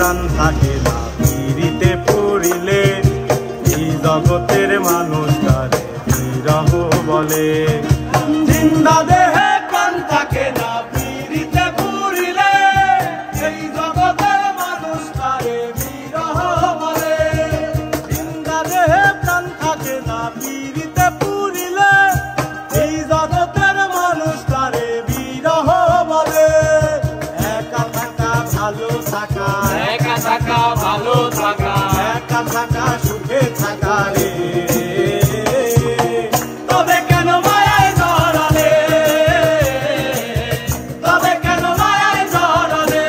প্রাণ থাকে না পিরিতে পড়িলে, এই জগতের মানুষ তারে বিরহ বলে। জিন্দা দেহে প্রাণ থাকে না পিরিতে পড়িলে, এই জগতের মানুষ তারে বিরহ বলে। জিন্দা দেহে প্রাণ থাকে না পিরিতে পড়িলে, এই জগতের মানুষ তারে বিরহ বলে। একা থাকা ভালো থাকা, একা থাকা ভালো থাকা, একা থাকা সুখে থাকা রে। তবে কেন মায়ায় জড়ালে, তবে কেন মায়ায় জড়ালে।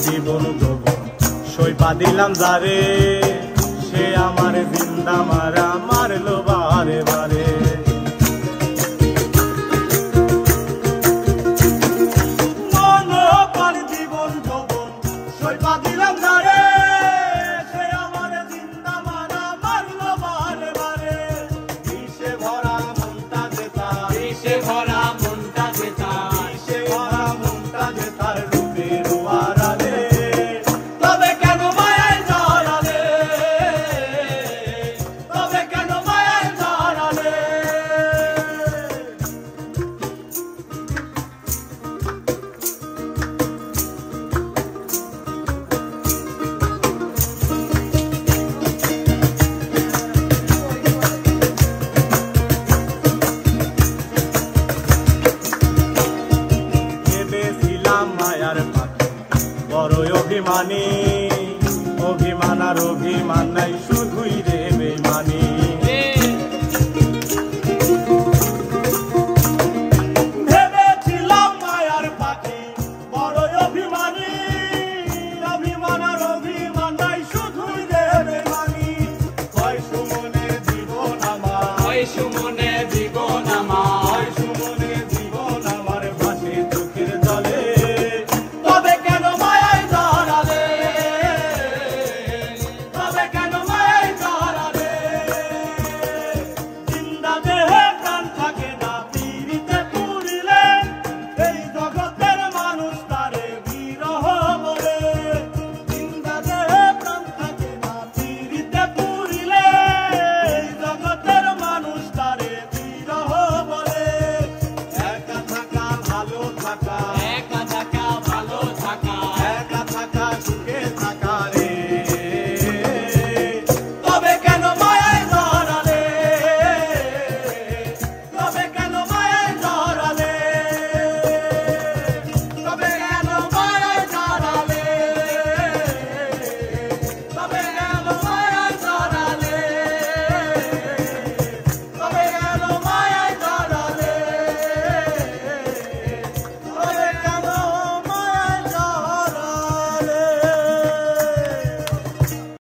জীবন যৌবন সইপা দিলাম যারে, সে আমার জিন্দা মারা মারলো বারে বারে। মন প্রাণ জীবন যৌবন সইপা দিলাম যারে, সে আমার জিন্দা মারা মারলো বারে বারে। বিষে ভরা মনটা যে তার, বিষে ভরা মনটা যে তার, বিষে ভরা মনটা যে তার রূপের আড়ালে। তবে কেন মায়ায় জড়ালে, তবে কেন মায়ায় জড়ালে। ভেবেছিলাম মায়ার পাখি বড় অভিমানী, অভিমান আর অভিমান নাই শুধু